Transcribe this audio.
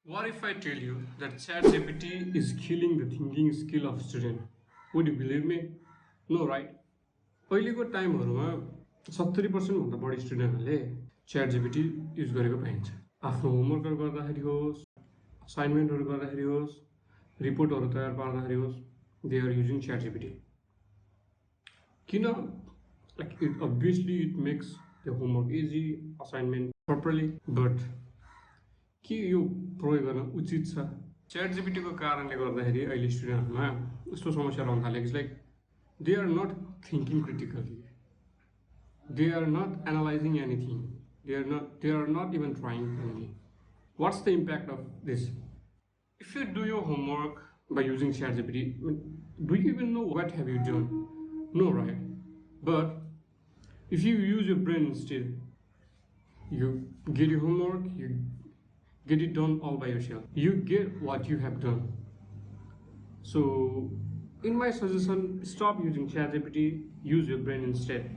What if I tell you that ChatGPT is killing the thinking skill of student? Would you believe me? No, right? पहिलेको टाइमहरूमा 70% भन्दा बढी स्टुडेन्टहरूले ChatGPT use गरेको पाइन्छ। आफ्नो होमवर्कहरू गर्दाखेरि होस्, असाइनमेन्टहरू गर्दाखेरि होस्, रिपोर्टहरू तयार पार्दाखेरि होस्, दे आर युजिङ ChatGPT। किन? Like obviously it makes the homework easy, assignment properly, but के यो प्रयोग गर्न उचित छ? ChatGPT को कारणले गर्दाखेरि अहिले स्टुडेन्टहरुमा यस्तो समस्या रहन थालेको छ, like they are not thinking critically, they are not analyzing anything, they are not even trying anything. What's the impact of this? If you do your homework by using ChatGPT, do you even know what have you done? No, right? But if you use your brain instead, you get your homework, you get it done all by yourself, you get what you have done. So in my suggestion, stop using ChatGPT, use your brain instead.